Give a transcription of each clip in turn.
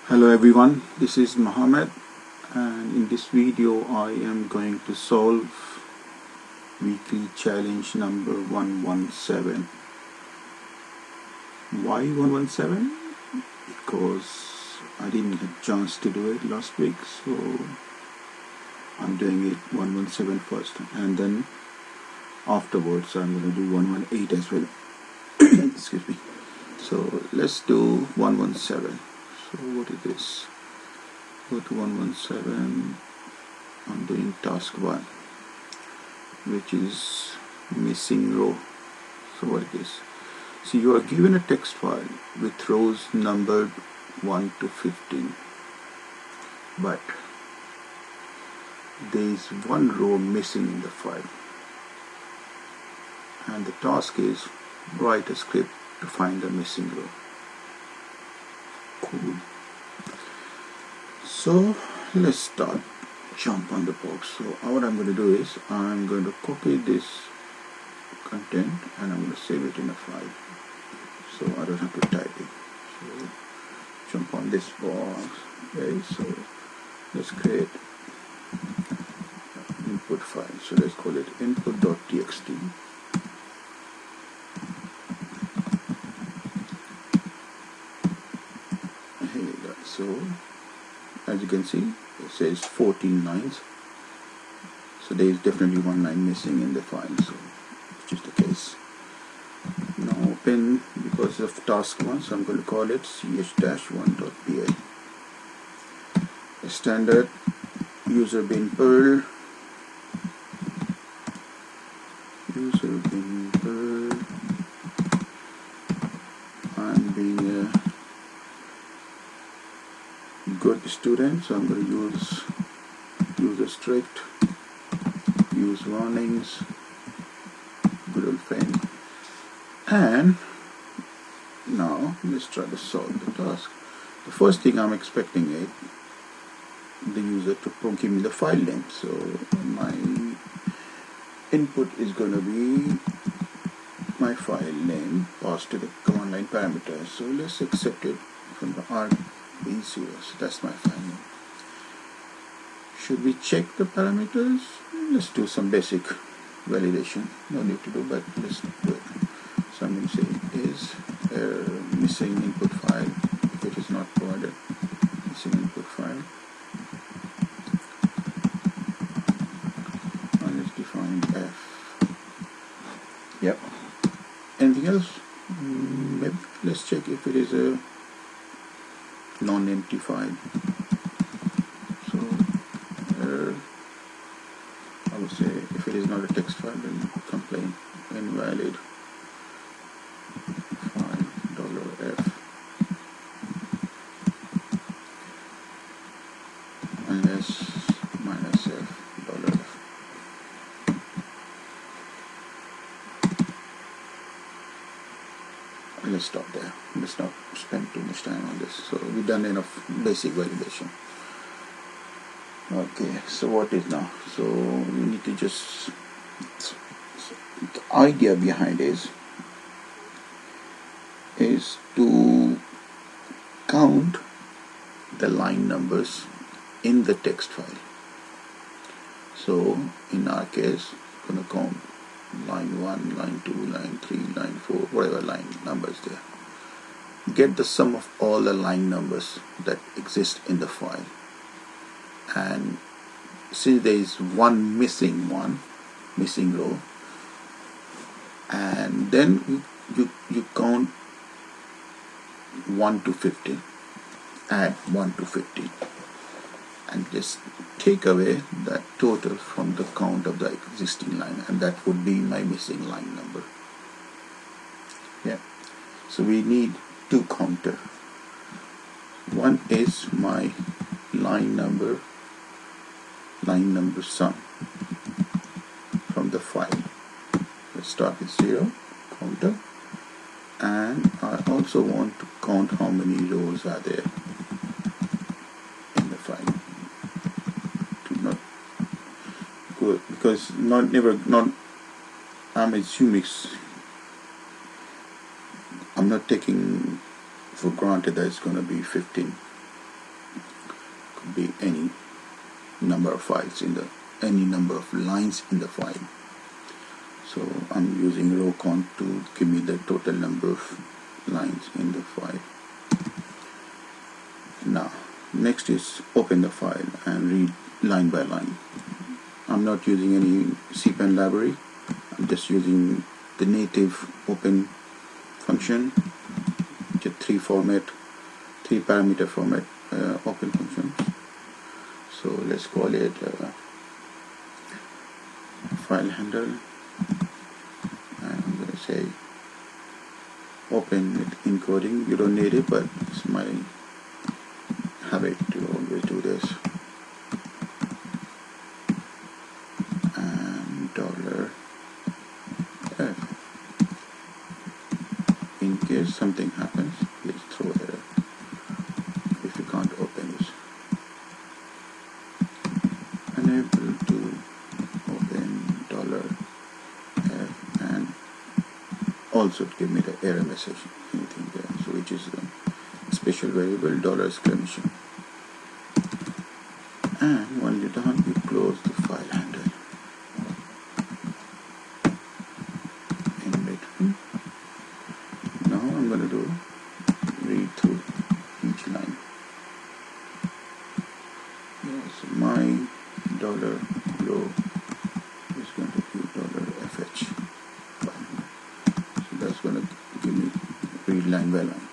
Hello everyone, this is Mohammed, and in this video I am going to solve weekly challenge number 117. Why 117? Because I didn't get a chance to do it last week, so I'm doing it 117 first, and then afterwards I'm going to do 118 as well. Excuse me. So let's do 117. So what is this? Go to 117. I'm doing task 1, which is missing row. So what it is? So you are given a text file with rows numbered 1 to 15, but there is one row missing in the file, and the task is write a script to find the missing row. Cool. So let's start. Jump on the box. So what I'm going to do is I'm going to copy this content and I'm going to save it in a file, so I don't have to type it. So jump on this box. Okay, so let's create an input file. So let's call it input.txt. Here you go. So as you can see, it says 14 lines. So there is definitely one line missing in the file. So it's just the case. Now open, because of task 1, so I'm going to call it ch-1.py. A standard user bin Perl. User bin Perl. I'm being a good student, so I'm going to use user strict, use warnings, good old friend. And now let's try to solve the task. The first thing I'm expecting is the user to give me the file name. So my input is going to be my file name passed to the command line parameter. So let's accept it from the RB0. So that's my file name. Should we check the parameters? Let's do some basic validation. No need to do, but let's do it. So I'm going to say is missing input file if it is not provided. Missing input file. And let's define F. Yep. Anything else? Maybe let's check if it is a non-empty file. So I would say if it is not a text file, then complain invalid file $f minus -f $f. Let's stop there. Let's not spend too much time on this. So we've done enough basic validation. Okay, so what is now? So we need to just, the idea behind is to count the line numbers in the text file. So in our case, we're going to count line 1, line 2, line 3, line 4, whatever line numbers there. Get the sum of all the line numbers that exist in the file. And since there is one missing row, and then you count 1 to 15, add 1 to 15, and just take away that total from the count of the existing line, and that would be my missing line number. Yeah. So we need two counters. One is my line number sum from the file. Let's start with 0 counter, and I also want to count how many rows are there in the file. To not go, because I'm assuming, I'm not taking for granted that it's going to be 15 could be any number of files in the any number of lines in the file. So I'm using row count to give me the total number of lines in the file. Now next is open the file and read line by line. I'm not using any cpan library. I'm just using the native open function, just three parameter format open functions. So let's call it file handle, and I'm going to say open with encoding. You don't need it, but it's my habit to always do this. And $f. In case something happens, please throw error if you can't open this. Unable to open $f, and also give me the error message, anything there, so which is the special variable $! And when you're done, you close the file handle. In between, now I'm going to do read through each line. Yes, my $row is going to be $fh. So that's going to give me read line by line.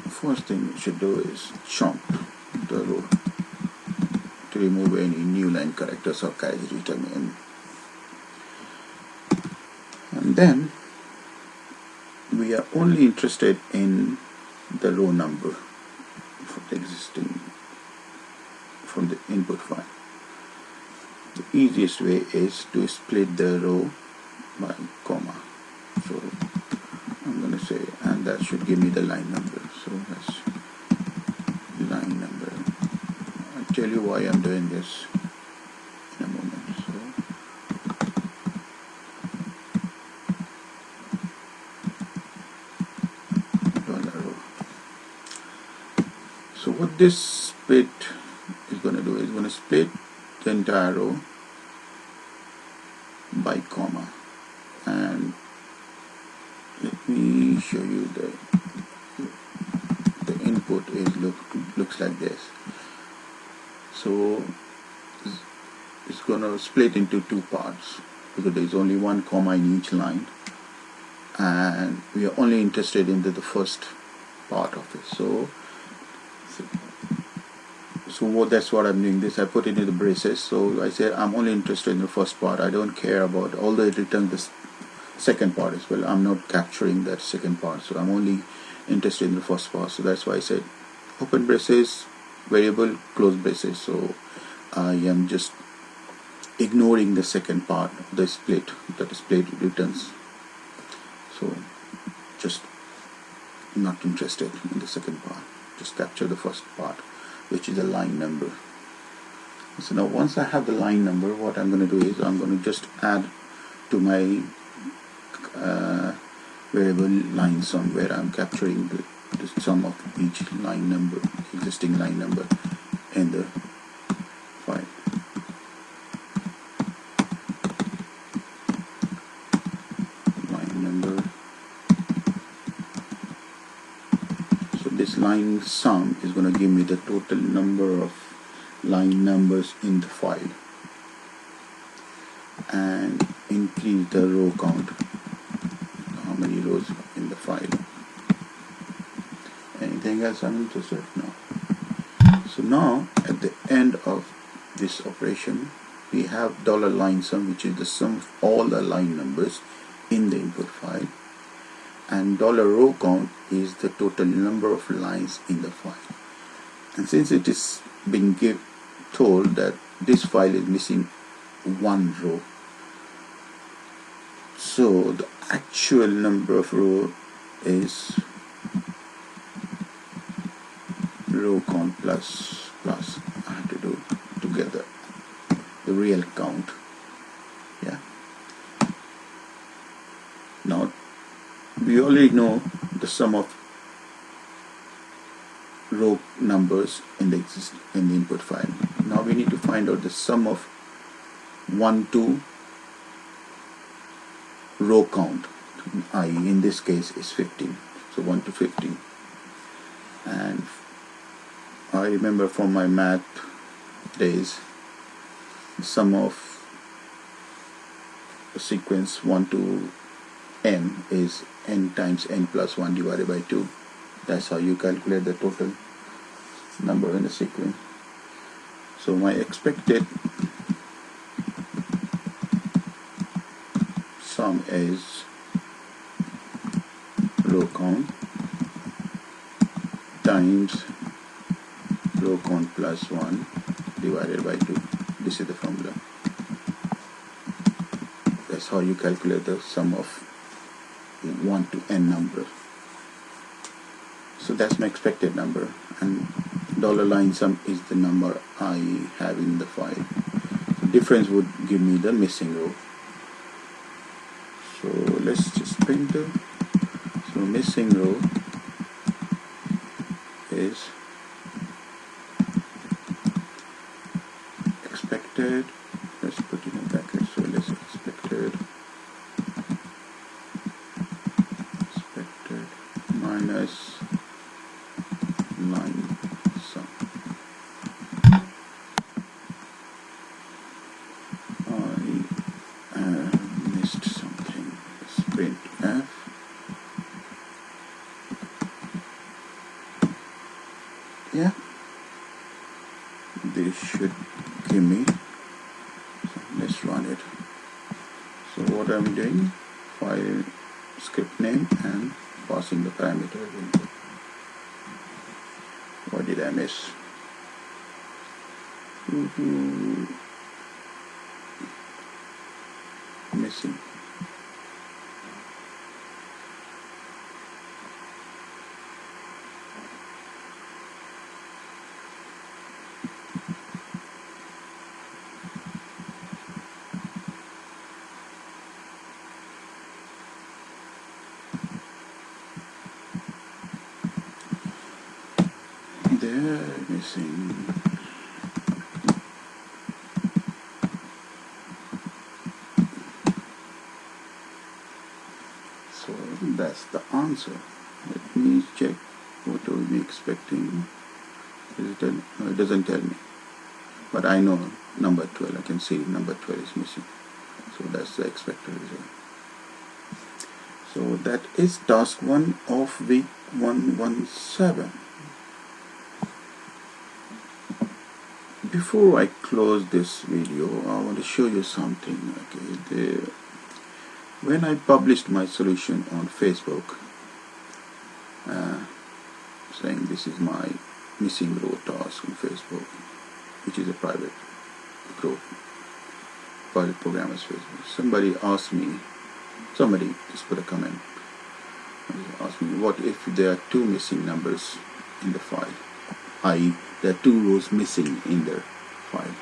First thing you should do is chomp the row to remove any new line characters or carriage written in. And then we are only interested in the row number from the input file. The easiest way is to split the row by comma. So I'm going to say, and that should give me the line number. So that's line number. I'll tell you why I'm doing this in a moment. So $row. So what this split is going to do is going to split the entire row by comma. And let me show you the input is looks like this. So it's going to split into two parts because there is only one comma in each line, and we are only interested in the first part of it. So that's what I'm doing. This I put it in the braces. So I said I'm only interested in the first part. I don't care about, although it returns this second part as well, I'm not capturing that second part, so I'm only interested in the first part. So that's why I said open braces, variable, close braces. So I am just ignoring the second part, the split, that the split returns. So just not interested in the second part, just capture the first part, which is a line number. So now once I have the line number, what I'm going to do is I'm going to just add to my variable line sum, where I'm capturing the sum of each line number, existing line number in the file. Line number. So this line sum is going to give me the total number of line numbers in the file, and increase the row count, how many rows in the file. Anything else I'm interested? No. So now at the end of this operation, we have $line sum, which is the sum of all the line numbers in the input file, and $row count is the total number of lines in the file. And since it is being told that this file is missing one row, so the actual number of row is row count plus I have to do together the real count. Yeah. Now we already know the sum of row numbers in the input file. Now we need to find out the sum of 1 to row count, i.e. in this case is 15. So 1 to 15. And I remember from my math days, the sum of the sequence 1 to n is n times n plus 1 divided by 2. That's how you calculate the total number in the sequence. So my expected sum is row count times row count plus 1 divided by 2. This is the formula. That's how you calculate the sum of 1 to n number. So that's my expected number, and $line sum is the number I have in the file. The difference would give me the missing row. So let's just print it. So missing row is expected, let's put it in brackets, so let's expected minus line sum. I missed something. Let's print f. Yeah, this should give me, so let's run it. So what I'm doing, file script name and passing the parameter input. What did I miss? Missing. They're missing. So that's the answer. Let me check what are we expecting. No, it doesn't tell me. But I know number 12. I can see number 12 is missing. So that's the expected result. So that is task 1 of week 117. Before I close this video, I want to show you something. Okay, when I published my solution on Facebook, saying this is my missing row task on Facebook, which is a private group, private programmers Facebook. Somebody just put a comment, asked me, what if there are 2 missing numbers in the file, i.e. there are 2 rows missing in the file.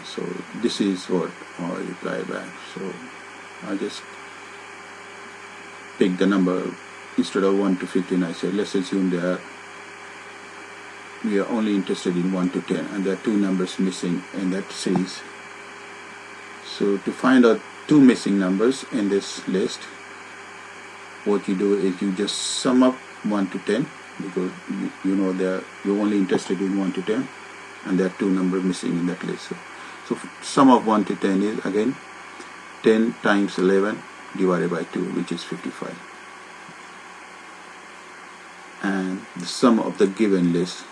So this is what I reply back. So I just pick the number. Instead of 1 to 15, I said let's assume we are only interested in 1 to 10, and there are 2 numbers missing in that series. So to find out 2 missing numbers in this list, what you do is you just sum up 1 to 10, because you know you're only interested in 1 to 10, and there are 2 numbers missing in that list. So sum of 1 to 10 is again 10 times 11 divided by 2, which is 55. And the sum of the given list,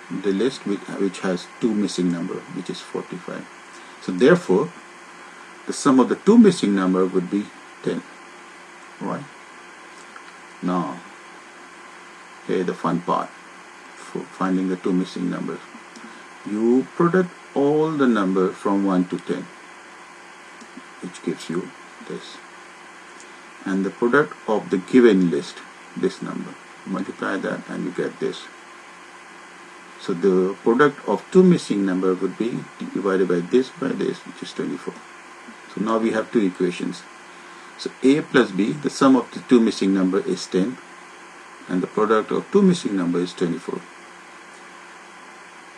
the list which has 2 missing number, which is 45. So therefore, the sum of the 2 missing number would be 10. Right? Now, here the fun part for finding the 2 missing numbers. You product all the number from 1 to 10, which gives you this, and the product of the given list, this number. Multiply that and you get this. So the product of 2 missing number would be divided by this, which is 24. So now we have 2 equations. So a plus b, the sum of the 2 missing number is 10, and the product of two missing numbers is 24.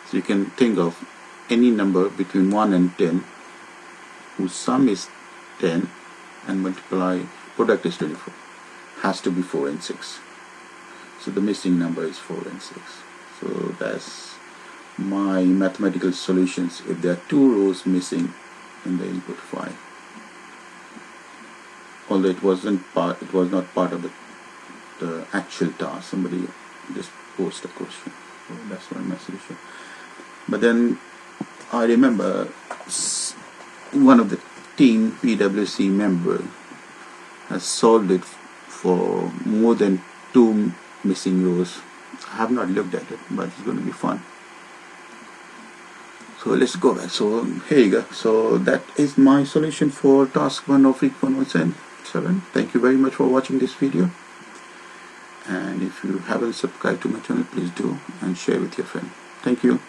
So you can think of any number between 1 and 10 whose sum is 10 and multiply product is 24. Has to be 4 and 6. So the missing number is 4 and 6. So that's my mathematical solutions if there are two rows missing in the input file. Although it was not part of the actual task. Somebody just posed a question. So that's my solution. But then I remember one of the team PwC member has solved it for more than two missing rows. I have not looked at it, but it's going to be fun. So let's go back. So here you go. So that is my solution for task 1 of week 117. Thank you very much for watching this video. And if you haven't subscribed to my channel, please do and share with your friend. Thank you.